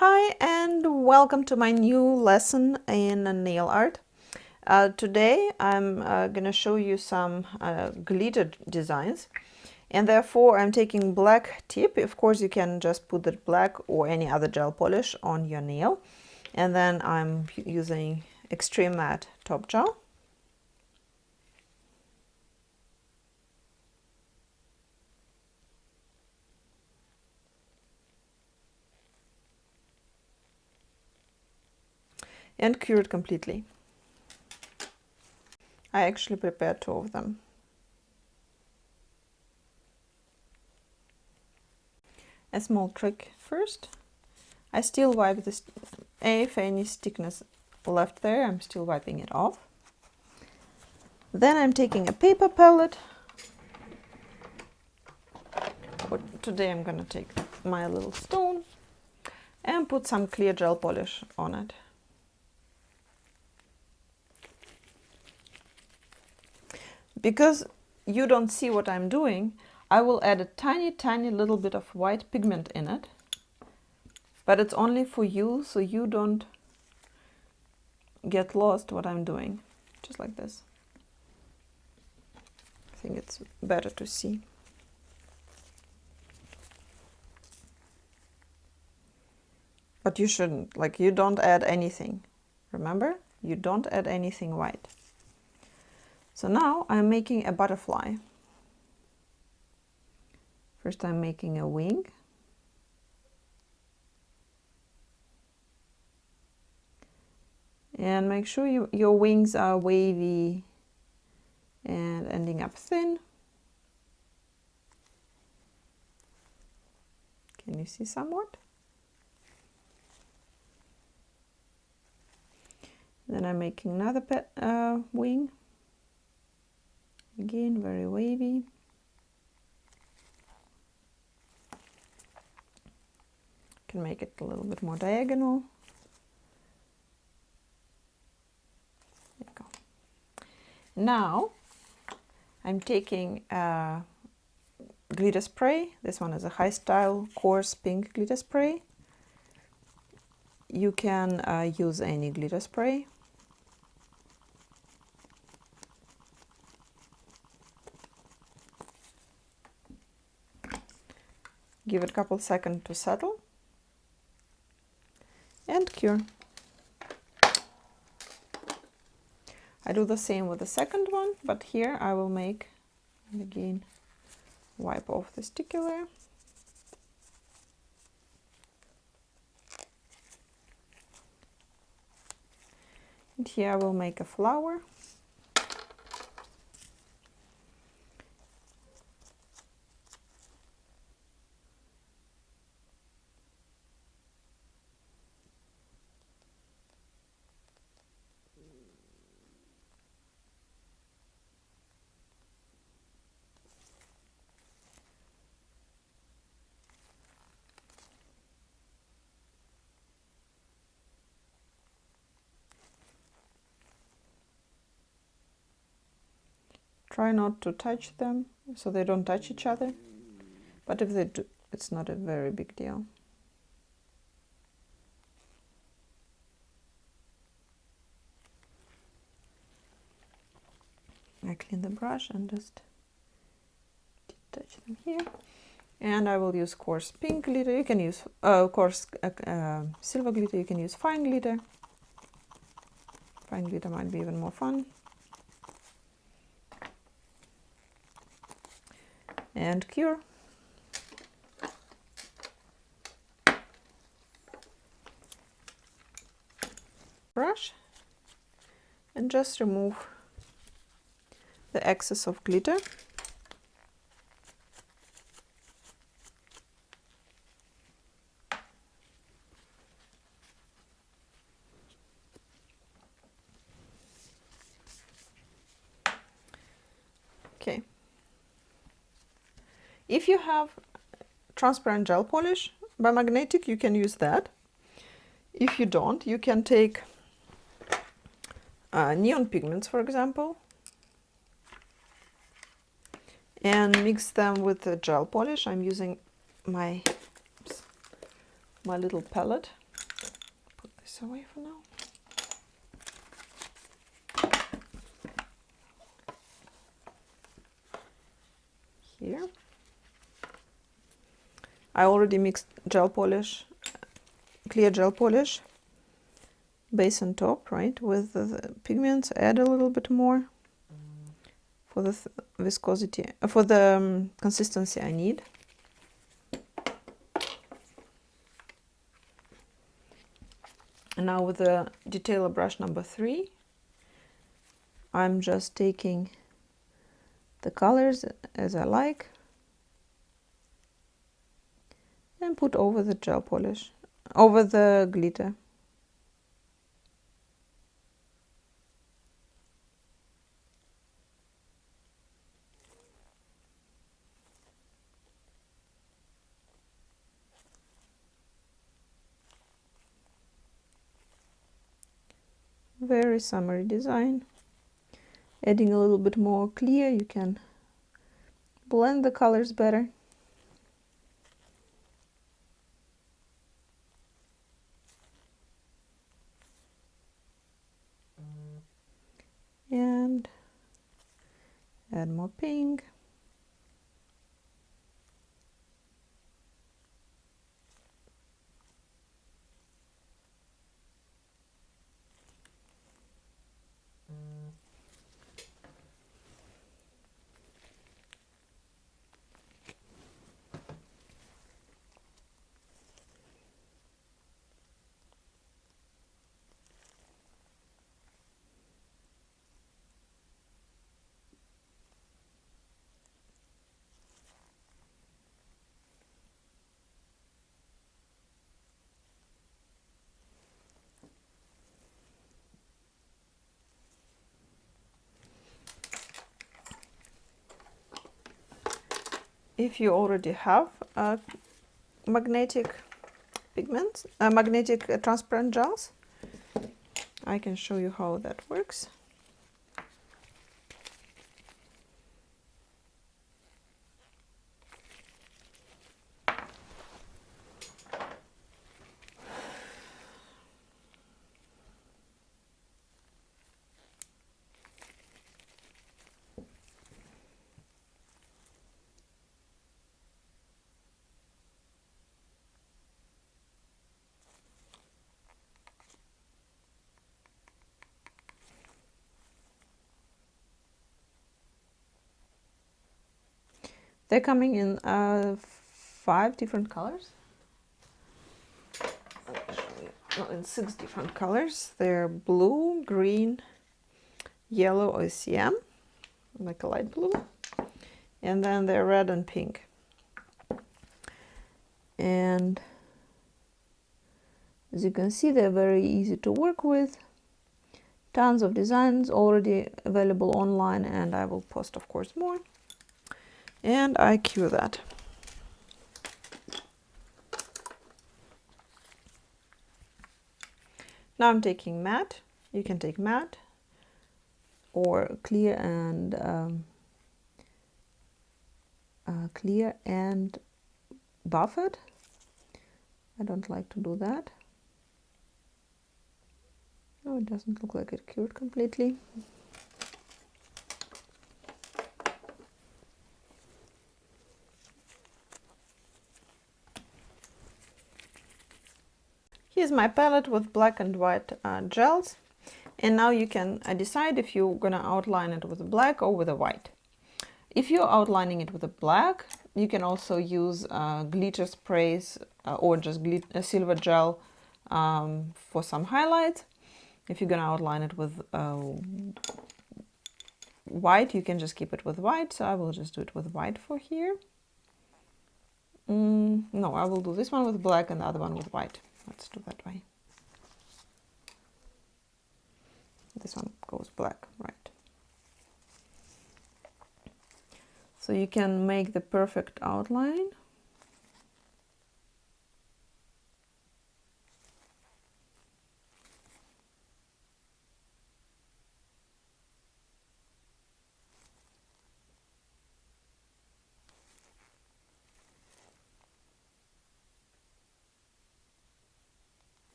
Hi and welcome to my new lesson in nail art. Today I'm gonna show you some glitter designs, and therefore I'm taking black tip. Of course you can just put the black or any other gel polish on your nail, and then I'm using extreme matte top gel. And cure it completely. I actually prepared 2 of them. A small trick first. I still wipe this, if any stickness left there, I'm still wiping it off. Then I'm taking a paper palette. Today I'm gonna take my little stone and put some clear gel polish on it. Because you don't see what I'm doing, I will add a tiny little bit of white pigment in it, but it's only for you, so you don't get lost what I'm doing. Just like this. I think it's better to see. But you shouldn't, like, you don't add anything. Remember, you don't add anything white. So now I'm making a butterfly. First I'm making a wing. And make sure your wings are wavy and ending up thin. Can you see somewhat? Then I'm making another wing. Again, very wavy. Can make it a little bit more diagonal. There you go. Now I'm taking glitter spray. This one is a high style coarse pink glitter spray. You can use any glitter spray. Give it a couple seconds to settle and cure. I do the same with the second one, but here I will make, and again, wipe off the sticky layer. And here I will make a flower. Try not to touch them, so they don't touch each other. But if they do, it's not a very big deal. I clean the brush and just touch them here. And I will use coarse pink glitter. You can use coarse silver glitter. You can use fine glitter. Fine glitter might be even more fun. And cure. Brush and just remove the excess of glitter. Okay. If you have transparent gel polish by magnetic, you can use that. If you don't, you can take neon pigments, for example, and mix them with the gel polish. I'm using my little palette. this away for now. Here. I already mixed gel polish, clear gel polish, base and top, right, with the pigments. Add a little bit more for the viscosity, for the consistency I need. And now with the detailer brush number 3, I'm just taking the colors as I like and put over the gel polish, over the glitter. Very summery design. Adding a little bit more clear, you can blend the colors better. And add more pink. If you already have magnetic pigments, magnetic transparent gels, I can show you how that works. They're coming in 5 different colors. No, in 6 different colors. They're blue, green, yellow, or cyan, like a light blue, and then they're red and pink. And as you can see, they're very easy to work with. Tons of designs already available online, and I will post, of course, more. And I cue that. Now I'm taking matte. You can take matte or clear and buffered. I don't like to do that. No, it doesn't look like it cured completely. Here's my palette with black and white gels. And now you can decide if you're gonna outline it with black or with a white. If you're outlining it with a black, you can also use glitter sprays or just silver gel for some highlights. If you're gonna outline it with white, you can just keep it with white. So I will just do it with white for here. No, I will do this one with black and the other one with white. Let's do that way. This one goes black, right? So you can make the perfect outline.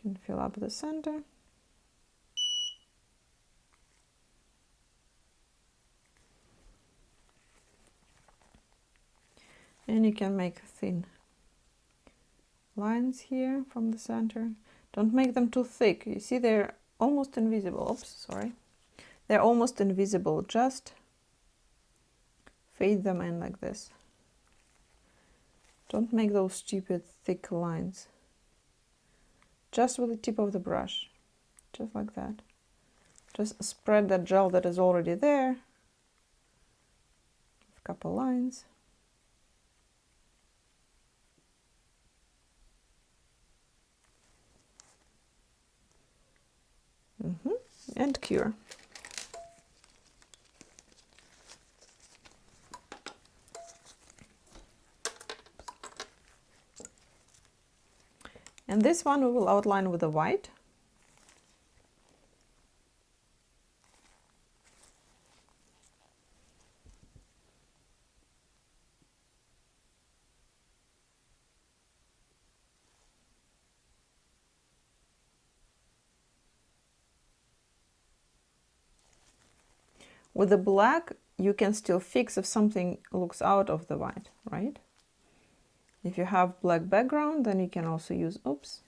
Can fill up the center. And you can make thin lines here from the center. Don't make them too thick. You see they're almost invisible. Oops, sorry. They're almost invisible. Just fade them in like this. Don't make those stupid thick lines. Just with the tip of the brush. Just like that. Just spread that gel that is already there. A couple lines. And cure. And this one we will outline with the white. With the black, you can still fix if something looks out of the white, right? If you have black background, then you can also use, oops,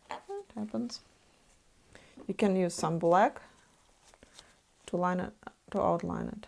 that happens. You can use some black to line it, to outline it.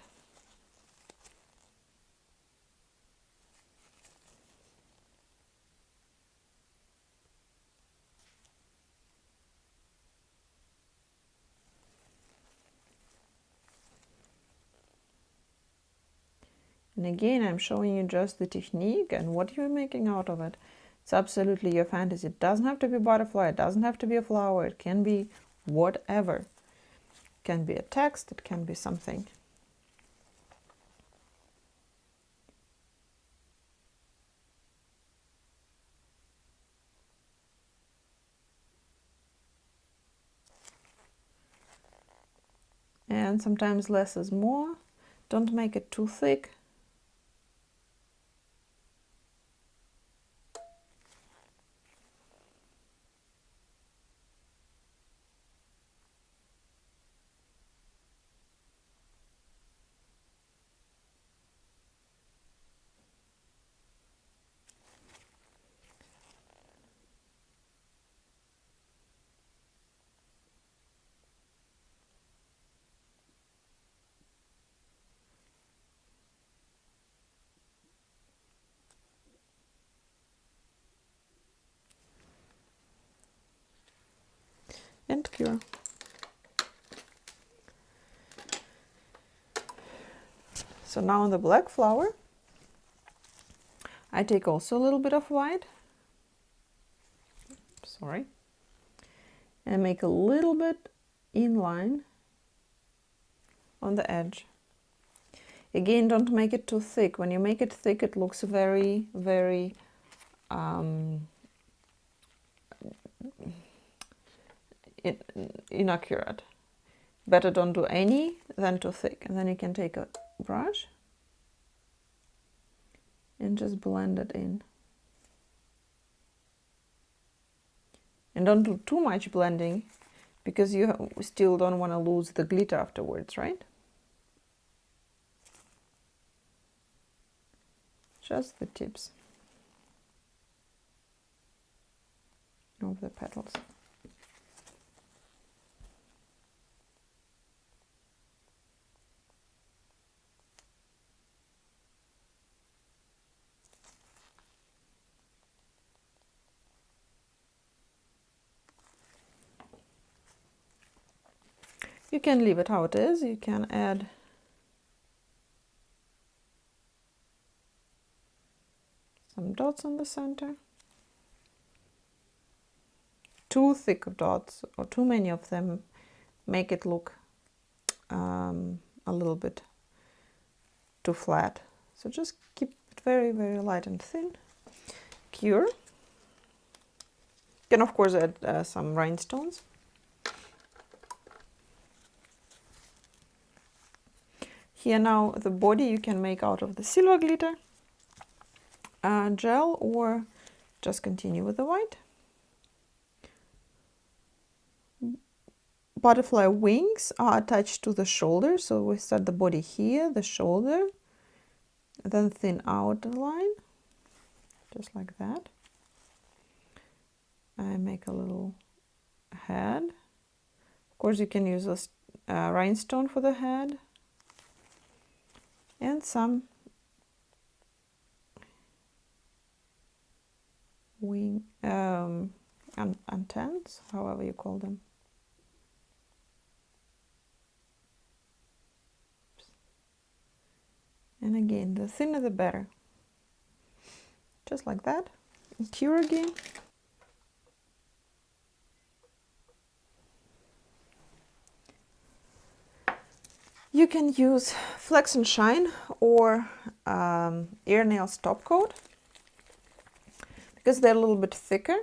And again, I'm showing you just the technique and what you're making out of it. It's absolutely your fantasy. It doesn't have to be a butterfly. It doesn't have to be a flower. It can be whatever. It can be a text. It can be something. And sometimes less is more. Don't make it too thick. And cure. So now on the black flower, I take also a little bit of white, sorry, and make a little bit inline on the edge. Again, don't make it too thick. When you make it thick, it looks very, very inaccurate. Better don't do any than too thick. And then you can take a brush and just blend it in. And don't do too much blending because you still don't want to lose the glitter afterwards, right? Just the tips of the petals. You can leave it how it is. You can add some dots on the center. Too thick of dots or too many of them make it look a little bit too flat. So just keep it very, very light and thin. Cure. You can of course add some rhinestones. Here now the body you can make out of the silver glitter gel or just continue with the white. butterfly wings are attached to the shoulder, so we start the body here, the shoulder, then thin outer line, just like that. I make a little head. Of course, you can use this rhinestone for the head, and some wing antennas, however you call them. And again, the thinner the better. Just like that. And cure again. You can use Flex and Shine or Air Nails Top Coat, because they're a little bit thicker,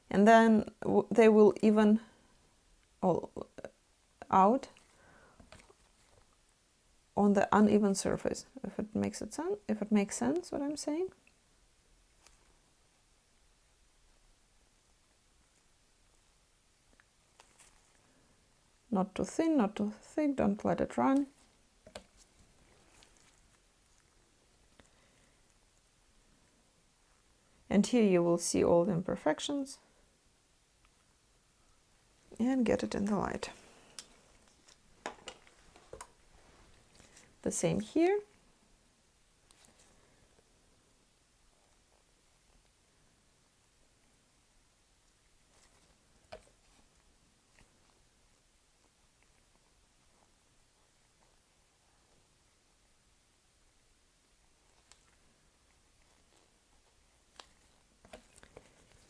and then they will even all out on the uneven surface, if it makes sense what I'm saying. Not too thin, not too thick, don't let it run. And here you will see all the imperfections and get it in the light. The same here.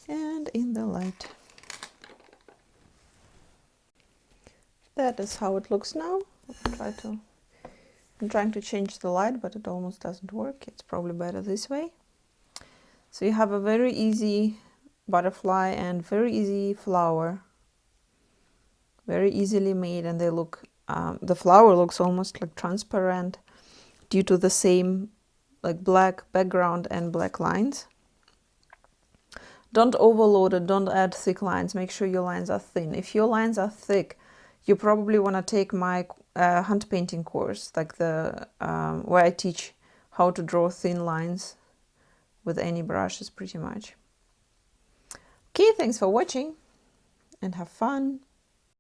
And in the light. That is how it looks now. I'm trying to change the light, but it almost doesn't work. It's probably better this way. So you have a very easy butterfly and very easy flower. Very easily made, and they look, the flower looks almost like transparent due to the same like black background and black lines. Don't overload it, don't add thick lines, make sure your lines are thin. If your lines are thick, you probably want to take my hand painting course, like the where I teach how to draw thin lines with any brushes pretty much. Okay, thanks for watching and have fun.